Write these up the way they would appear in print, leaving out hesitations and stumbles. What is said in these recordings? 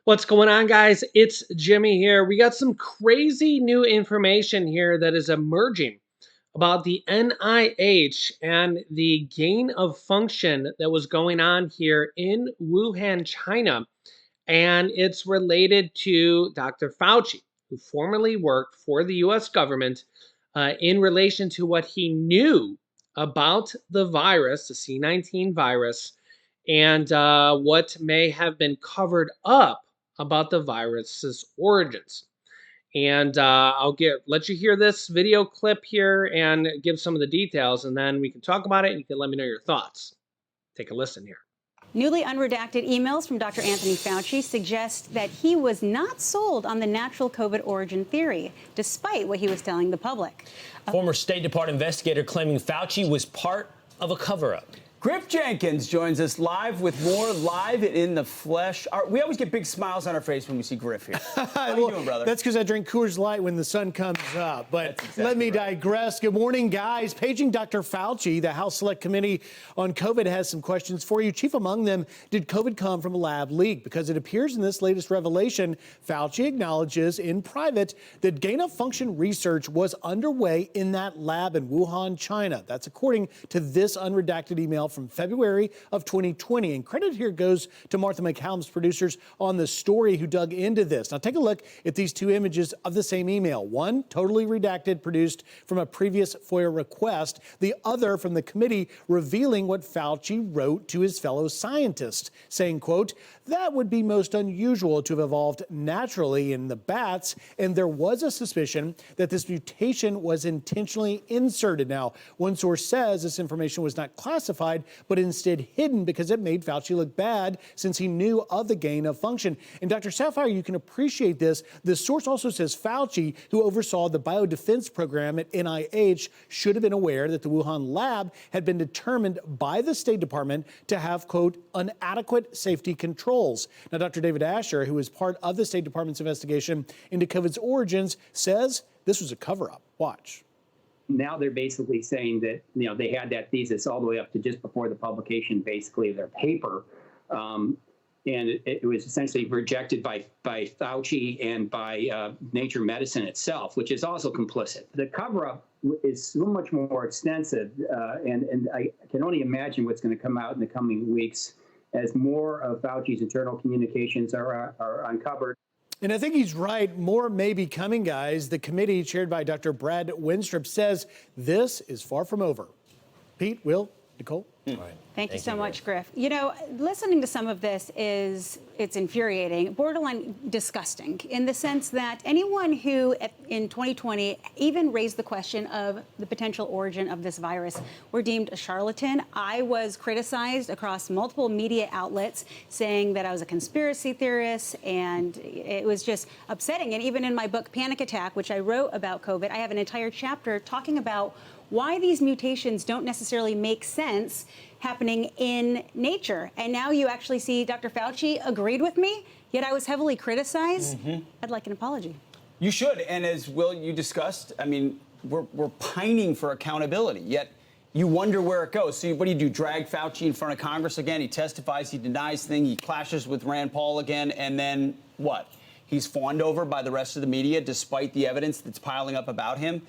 What's going on, guys? It's Jimmy here. We got some crazy new information here that is emerging about the NIH and the gain of function that was going on here in Wuhan, China. And it's related to Dr. Fauci, who formerly worked for the US government in relation to what he knew about the virus, the C-19 virus, and what may have been covered up about the virus's origins. And let you hear this video clip here and give some of the details, and then we can talk about it and you can let me know your thoughts. Take a listen here. Newly unredacted emails from Dr. Anthony Fauci suggest that he was not sold on the natural COVID origin theory, despite what he was telling the public. Former State Department investigator claiming Fauci was part of a cover-up. Griff Jenkins joins us live with more Live in the Flesh. We always get big smiles on our face when we see Griff here. How you doing, brother? That's because I drink Coors Light when the sun comes up. But exactly let me digress. Good morning, guys. Paging Dr. Fauci, the House Select Committee on COVID has some questions for you. Chief among them, did COVID come from a lab leak? Because it appears in this latest revelation, Fauci acknowledges in private that gain-of-function research was underway in that lab in Wuhan, China. That's according to this unredacted email from February of 2020. And credit here goes to Martha McCallum's producers on the story who dug into this. Now take a look at these two images of the same email. One totally redacted, produced from a previous FOIA request. The other from the committee revealing what Fauci wrote to his fellow scientists, saying, quote, "That would be most unusual to have evolved naturally in the bats, and there was a suspicion that this mutation was intentionally inserted." Now, one source says this information was not classified, but instead hidden because it made Fauci look bad since he knew of the gain of function. And Dr. Sapphire, you can appreciate this. The source also says Fauci, who oversaw the biodefense program at NIH, should have been aware that the Wuhan lab had been determined by the State Department to have, quote, inadequate safety controls. Now, Dr. David Asher, who is part of the State Department's investigation into COVID's origins, says this was a cover-up. Watch. Now they're basically saying that, they had that thesis all the way up to just before the publication, basically, of their paper. And it was essentially rejected by Fauci and by Nature Medicine itself, which is also complicit. The cover-up is so much more extensive, and I can only imagine what's going to come out in the coming weeks as more of Fauci's internal communications are uncovered. And I think he's right. More may be coming, guys. The committee chaired by Dr. Brad Winstrup says this is far from over. Pete, Will, Nicole? Right. Thank you so much, Griff. Listening to some of this it's infuriating, borderline disgusting, in the sense that anyone who in 2020 even raised the question of the potential origin of this virus were deemed a charlatan. I was criticized across multiple media outlets saying that I was a conspiracy theorist, and it was just upsetting. And even in my book, Panic Attack, which I wrote about COVID, I have an entire chapter talking about why these mutations don't necessarily make sense happening in nature. And now you actually see Dr. Fauci agreed with me, yet I was heavily criticized. I'd like an apology. You should. And as Will, you discussed, I mean, we're pining for accountability, yet you wonder where it goes. So what do? Drag Fauci in front of Congress again? He testifies, he denies things, he clashes with Rand Paul again, and then what? He's fawned over by the rest of the media despite the evidence that's piling up about him.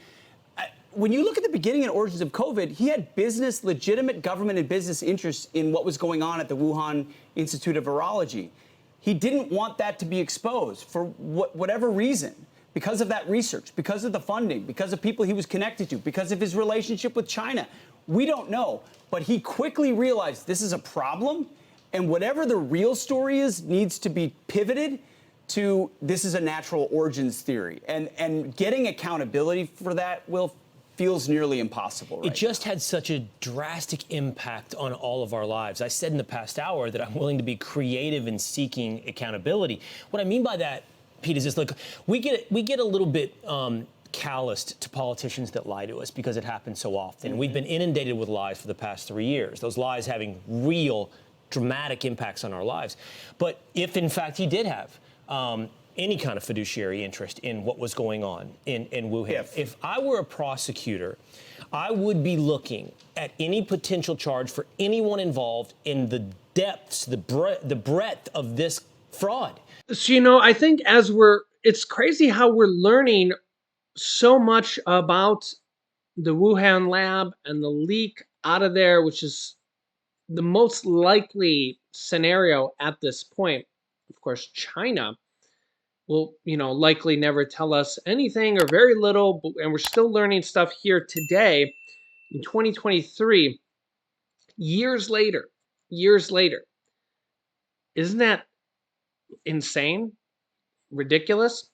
When you look at the beginning and origins of COVID, he had legitimate government and business interests in what was going on at the Wuhan Institute of Virology. He didn't want that to be exposed for whatever reason, because of that research, because of the funding, because of people he was connected to, because of his relationship with China. We don't know, but he quickly realized this is a problem, and whatever the real story is needs to be pivoted to this is a natural origins theory. And getting accountability for that feels nearly impossible. It just had such a drastic impact on all of our lives. I said in the past hour that I'm willing to be creative in seeking accountability. What I mean by that, Pete, is this: like we get a little bit calloused to politicians that lie to us because it happens so often. We've been inundated with lies for the past 3 years. Those lies having real, dramatic impacts on our lives. But if in fact he did have any kind of fiduciary interest in what was going on in Wuhan. If I were a prosecutor, I would be looking at any potential charge for anyone involved in the depths, the breadth of this fraud. So, I think it's crazy how we're learning so much about the Wuhan lab and the leak out of there, which is the most likely scenario at this point. Of course, China will, likely never tell us anything or very little, and we're still learning stuff here today in 2023, years later. Isn't that insane? Ridiculous?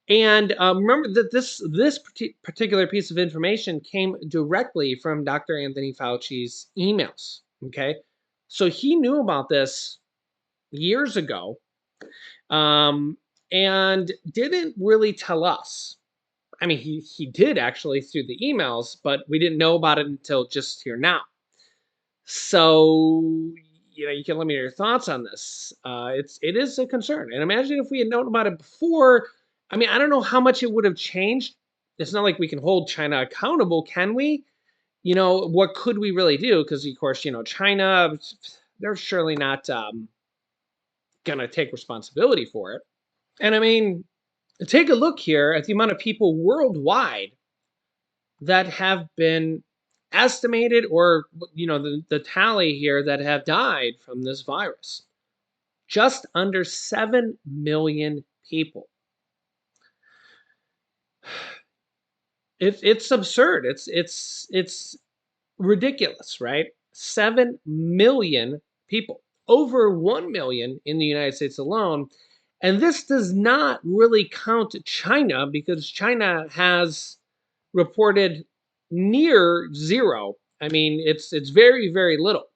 And remember that this particular piece of information came directly from Dr. Anthony Fauci's emails. Okay, so he knew about this years ago, and didn't really tell us. I mean, he did actually through the emails, but we didn't know about it until just here now. So, you can let me know your thoughts on this. It is a concern, and imagine if we had known about it before. I mean, I don't know how much it would have changed. It's not like we can hold China accountable, can we? What could we really do? Because of course, China, they're surely not gonna take responsibility for it. And I mean, take a look here at the amount of people worldwide that have been estimated, or the tally here that have died from this virus. Just under 7 million people. It's absurd. It's ridiculous, right? 7 million people. Over 1 million in the United States alone. And this does not really count China, because China has reported near zero. I mean, it's very, very little.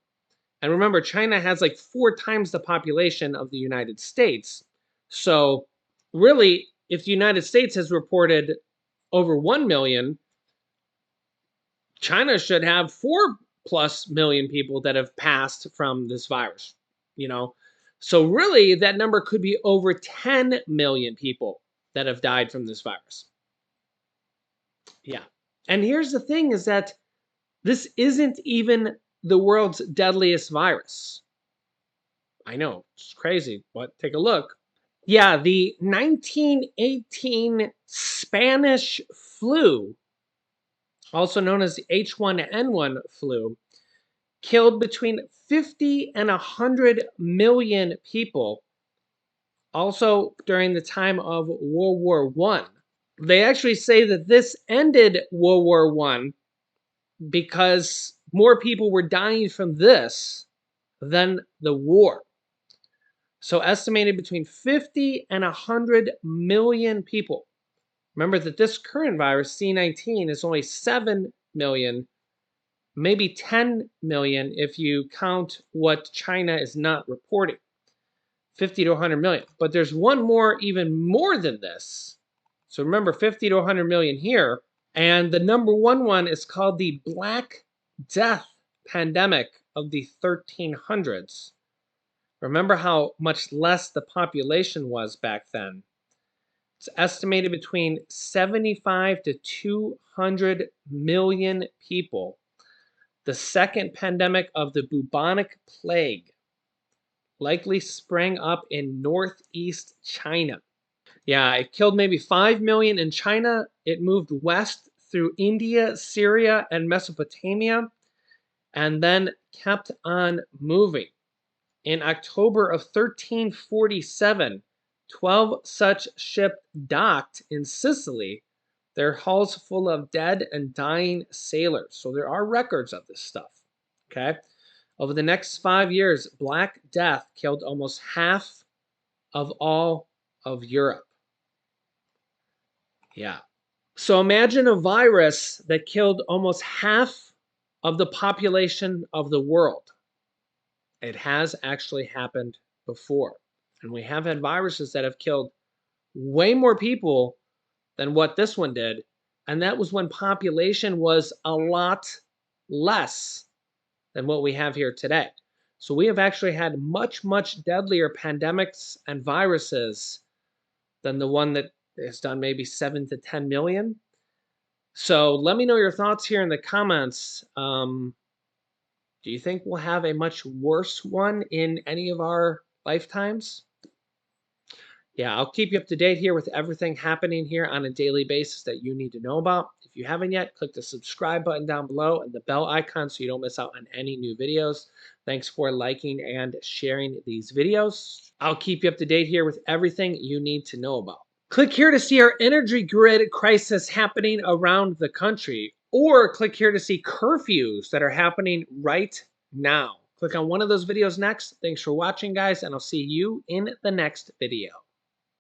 And remember, China has like 4 times the population of the United States. So really, if the United States has reported over 1 million, China should have 4+ million people that have passed from this virus, you know? So really, that number could be over 10 million people that have died from this virus. Yeah. And here's the thing is that this isn't even the world's deadliest virus. I know, it's crazy, but take a look. Yeah, the 1918 Spanish flu, also known as the H1N1 flu, killed between 50 and 100 million people, also during the time of World War I. They actually say that this ended World War I because more people were dying from this than the war. So estimated between 50 and 100 million people. Remember that this current virus, C19, is only 7 million, maybe 10 million if you count what China is not reporting. 50 to 100 million. But there's one more, even more than this. So remember, 50 to 100 million here. And the number one is called the Black Death pandemic of the 1300s. Remember how much less the population was back then. It's estimated between 75 to 200 million people. The second pandemic of the bubonic plague likely sprang up in northeast China. Yeah, it killed maybe 5 million in China. It moved west through India, Syria, and Mesopotamia, and then kept on moving. In October of 1347, 12 such ships docked in Sicily, their hulls full of dead and dying sailors. So there are records of this stuff. Okay. Over the next 5 years, Black Death killed almost half of all of Europe. Yeah. So imagine a virus that killed almost half of the population of the world. It has actually happened before. And we have had viruses that have killed way more people than what this one did. And that was when population was a lot less than what we have here today. So we have actually had much, much deadlier pandemics and viruses than the one that has done maybe 7 to 10 million. So let me know your thoughts here in the comments. Do you think we'll have a much worse one in any of our lifetimes? Yeah, I'll keep you up to date here with everything happening here on a daily basis that you need to know about. If you haven't yet, click the subscribe button down below and the bell icon so you don't miss out on any new videos. Thanks for liking and sharing these videos. I'll keep you up to date here with everything you need to know about. Click here to see our energy grid crisis happening around the country, or click here to see curfews that are happening right now. Click on one of those videos next. Thanks for watching, guys, and I'll see you in the next video.